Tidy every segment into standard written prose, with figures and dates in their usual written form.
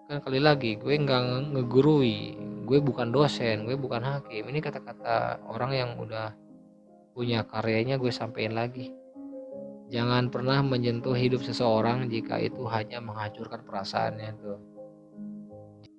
Kan kali lagi gue nggak ngegurui, gue bukan dosen, gue bukan hakim. Ini kata-kata orang yang udah punya karyanya gue sampein lagi. Jangan pernah menyentuh hidup seseorang jika itu hanya menghancurkan perasaannya tuh.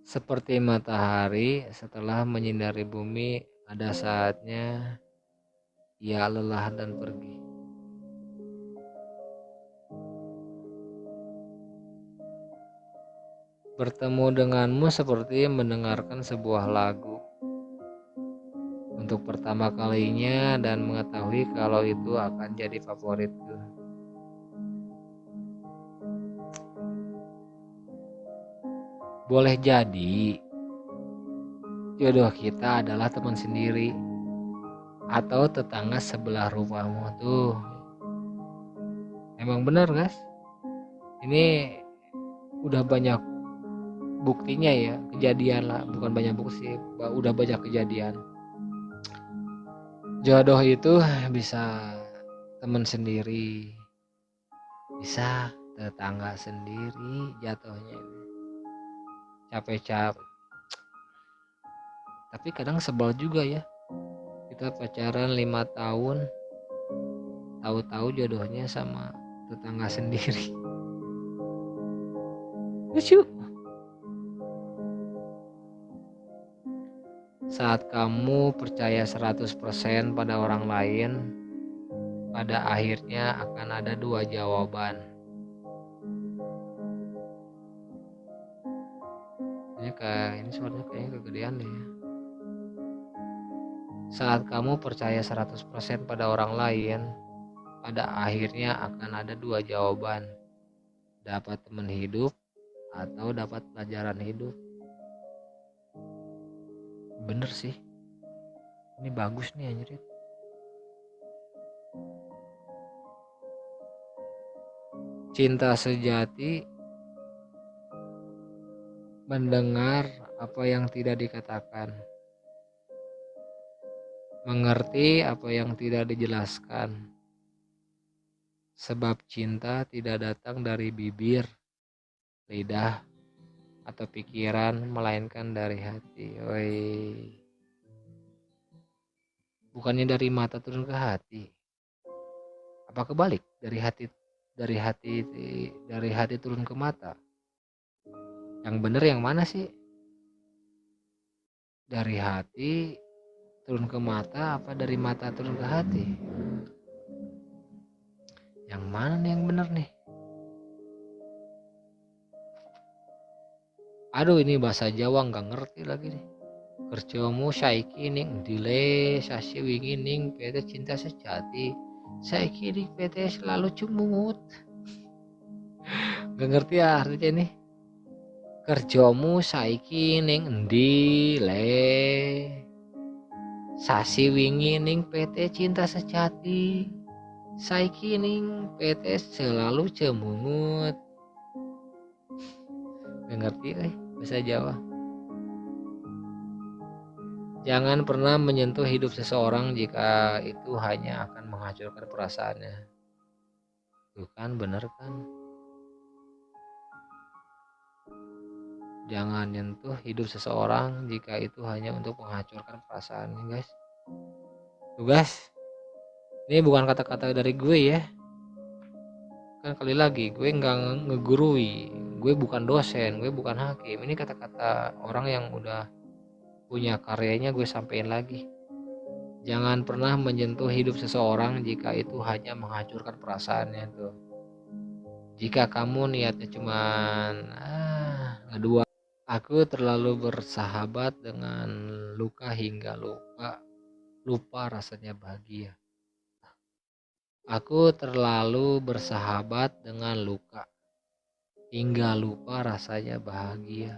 Seperti matahari setelah menyinari bumi, ada saatnya ia lelah dan pergi. Bertemu denganmu seperti mendengarkan sebuah lagu untuk pertama kalinya dan mengetahui kalau itu akan jadi favoritku. Boleh jadi jodoh kita adalah teman sendiri atau tetangga sebelah rumahmu tuh. Emang bener guys, ini udah banyak buktinya ya, kejadian lah, bukan banyak bukti, udah banyak kejadian. Jodoh itu bisa teman sendiri, bisa tetangga sendiri, jatuhnya capek-capek. Tapi kadang sebel juga ya, kita pacaran 5 tahun, tahu-tahu jodohnya sama tetangga sendiri. Lucu. Saat kamu percaya 100% pada orang lain, pada akhirnya akan ada 2 jawaban. Ini suaranya kayaknya kegedean deh ya. Saat kamu percaya 100% pada orang lain, pada akhirnya akan ada 2 jawaban. Dapat teman hidup atau dapat pelajaran hidup. Bener sih. Ini bagus nih anjir. Cinta sejati mendengar apa yang tidak dikatakan, mengerti apa yang tidak dijelaskan. Sebab cinta tidak datang dari bibir, lidah, atau pikiran, melainkan dari hati. Woi. Bukannya dari mata turun ke hati. Apa kebalik? Dari hati turun ke mata. Yang bener yang mana sih? Dari hati turun ke mata apa dari mata turun ke hati? Yang mana nih yang bener nih? Aduh, ini bahasa Jawa nggak ngerti lagi nih. Kerjamu saiki ning dile sasi wingi ning PT Cinta Sejati. Saiki ning PT selalu cemut. Gak ngerti ya artinya nih. Kerjamu saiki ning endi le sasi wingi ning PT Cinta Sejati. Saiki ning PT selalu cemungut. Gak ngerti bahasa Jawa. Jangan pernah menyentuh hidup seseorang jika itu hanya akan menghancurkan perasaannya. Tuh kan, bener kan? Jangan nyentuh hidup seseorang jika itu hanya untuk menghancurkan perasaannya guys. Tuh guys, ini bukan kata-kata dari gue ya. Kan kali lagi gue nggak ngegurui, gue bukan dosen, gue bukan hakim. Ini kata-kata orang yang udah punya karyanya gue sampein lagi. Jangan pernah menyentuh hidup seseorang jika itu hanya menghancurkan perasaannya tuh. Jika kamu niatnya cuman ngedua, aku terlalu bersahabat dengan luka hingga lupa rasanya bahagia. Aku terlalu bersahabat dengan luka hingga lupa rasanya bahagia.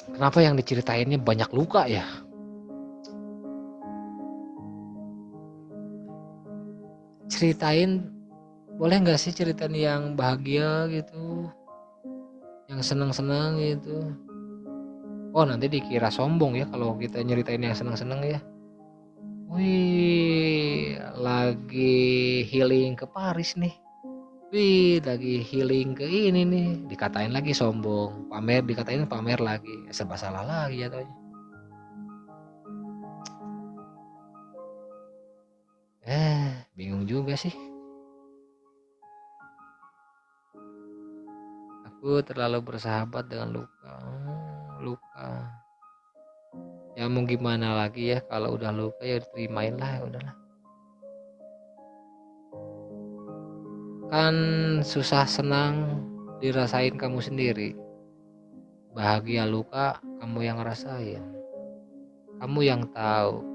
Kenapa yang diceritainnya banyak luka ya? Ceritain, boleh gak sih ceritain yang bahagia gitu, yang senang-senang gitu. Oh, nanti dikira sombong ya kalau kita nyeritain yang senang-senang ya. Wih, lagi lagi healing ke Paris nih. Wih, lagi healing ke ini nih, dikatain lagi sombong, pamer, dikatain pamer lagi, serba salah lagi jatuhnya. Bingung juga sih. Aku terlalu bersahabat dengan luka. Luka. Ya mau gimana lagi ya, kalau udah luka ya terimain lah, ya udahlah. Kan susah senang dirasain kamu sendiri. Bahagia luka kamu yang ngerasain. Kamu yang tahu,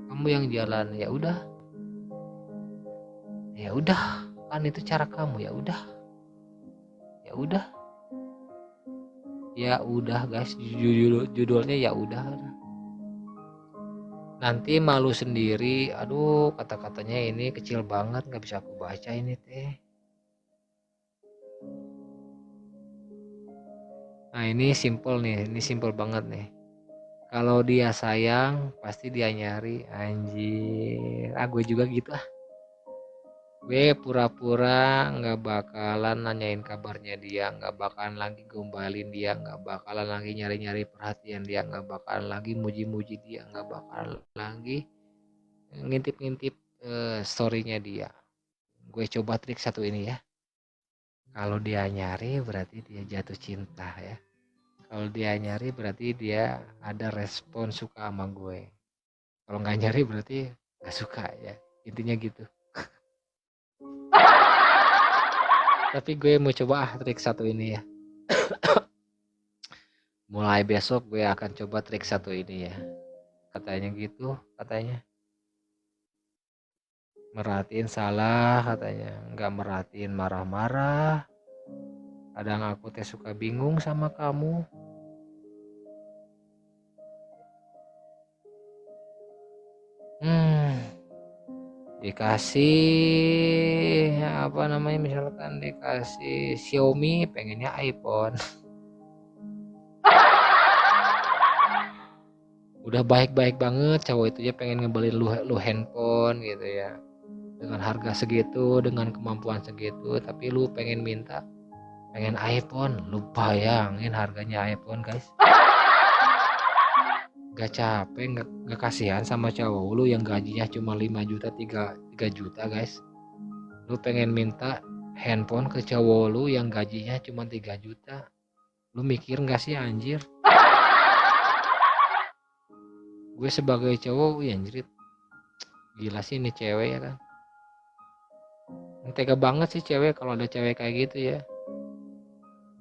kamu yang jalan. Ya udah. Ya udah, kan itu cara kamu. Ya udah. Ya udah. Ya udah guys, judulnya ya udah. Nanti malu sendiri. Aduh, kata-katanya ini kecil banget, nggak bisa aku baca ini teh. Nah ini simple nih, ini simple banget nih. Kalau dia sayang, pasti dia nyari. Anjir, gue juga gitu ah. Gue pura-pura nggak bakalan nanyain kabarnya dia, nggak bakalan lagi gombalin dia, nggak bakalan lagi nyari-nyari perhatian dia, nggak bakalan lagi muji-muji dia, nggak bakalan lagi ngintip-ngintip storynya dia. Gue coba trik satu ini ya. Kalau dia nyari berarti dia jatuh cinta ya. Kalau dia nyari berarti dia ada respon suka sama gue. Kalau nggak nyari berarti nggak suka ya. Intinya gitu. Tapi gue mau coba trik satu ini ya. Mulai besok gue akan coba trik satu ini ya. Katanya gitu, katanya. Merhatiin salah katanya. Nggak merhatiin marah-marah. Kadang aku teh suka bingung sama kamu. Dikasih apa namanya, misalkan dikasih Xiaomi pengennya iPhone. Udah baik-baik banget cowok itu ya, pengen ngebeliin lu handphone gitu ya, dengan harga segitu, dengan kemampuan segitu, tapi lu pengen iPhone. Lu bayangin harganya iPhone guys. Gak capek, gak kasihan sama cowok lu yang gajinya cuma 5 juta, 3 juta guys. Lu pengen minta handphone ke cowok lu yang gajinya cuma 3 juta. Lu mikir gak sih anjir? Gue sebagai cowok ya anjir, gila sih ini cewek ya kan. Tega banget sih cewek kalau ada cewek kayak gitu ya.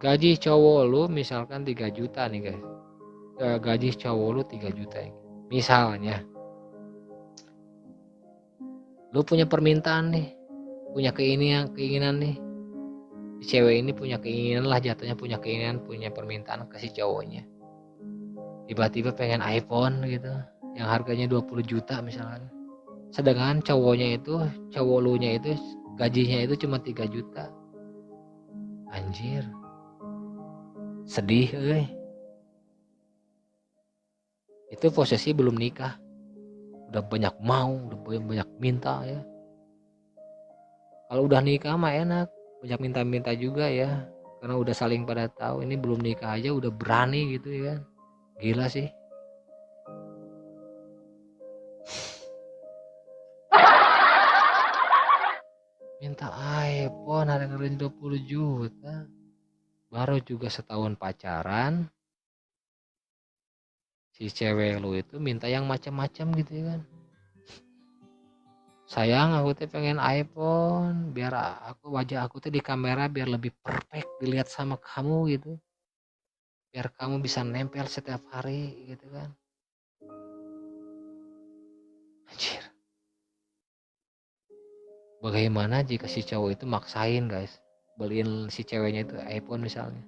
Gaji cowok lu misalkan 3 juta nih guys. Gaji cowok lu 3 juta ya. Misalnya lu punya permintaan nih, punya keinginan nih, si cewek ini punya keinginan lah, jatuhnya punya keinginan, punya permintaan ke si cowoknya, tiba-tiba pengen iPhone gitu yang harganya 20 juta misalkan, sedangkan cowok lu nya itu gajinya itu cuma 3 juta. Anjir, sedih itu posisi belum nikah udah banyak udah banyak minta ya. Kalau udah nikah mah enak, banyak minta-minta juga ya, karena udah saling pada tahu. Ini belum nikah aja udah berani gitu ya kan. Gila sih. Minta iPhone harganya 20 juta. Baru juga setahun pacaran, si cewek lu itu minta yang macam-macam gitu ya kan. Sayang, aku tuh pengen iPhone biar wajah aku tuh di kamera biar lebih perfect dilihat sama kamu gitu. Biar kamu bisa nempel setiap hari gitu kan. Anjir. Bagaimana jika si cowok itu maksain guys, beliin si ceweknya itu iPhone misalnya.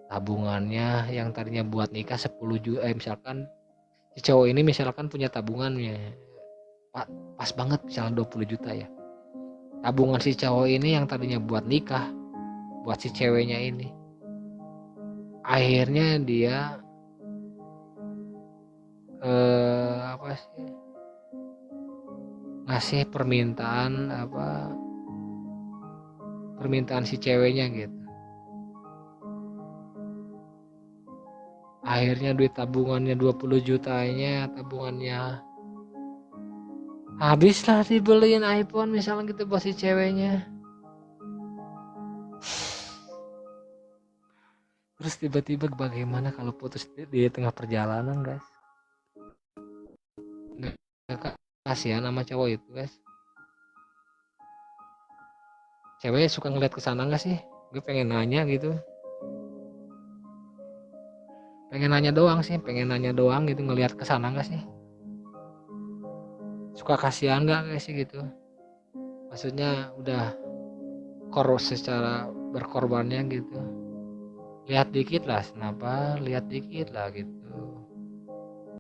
Tabungannya yang tadinya buat nikah 10 juta, misalkan si cowok ini misalkan punya tabungannya pas banget misalnya 20 juta ya. Tabungan si cowok ini yang tadinya buat nikah, buat si ceweknya ini, akhirnya dia apa sih, ngasih permintaan si ceweknya gitu. Akhirnya duit tabungannya 20 jutanya, tabungannya habis lah dibeliin iPhone misalnya gitu buat si ceweknya. Terus tiba-tiba bagaimana kalau putus di tengah perjalanan, guys? Nggak kasihan sama cowok itu, guys. Cewek suka ngeliat ke sana nggak sih? Gue pengen nanya gitu. Pengen nanya doang gitu, ngeliat ke sana nggak sih? Suka kasihan nggak sih gitu? Maksudnya udah secara berkorbannya gitu. Lihat dikit lah, kenapa? Lihat dikit lah gitu.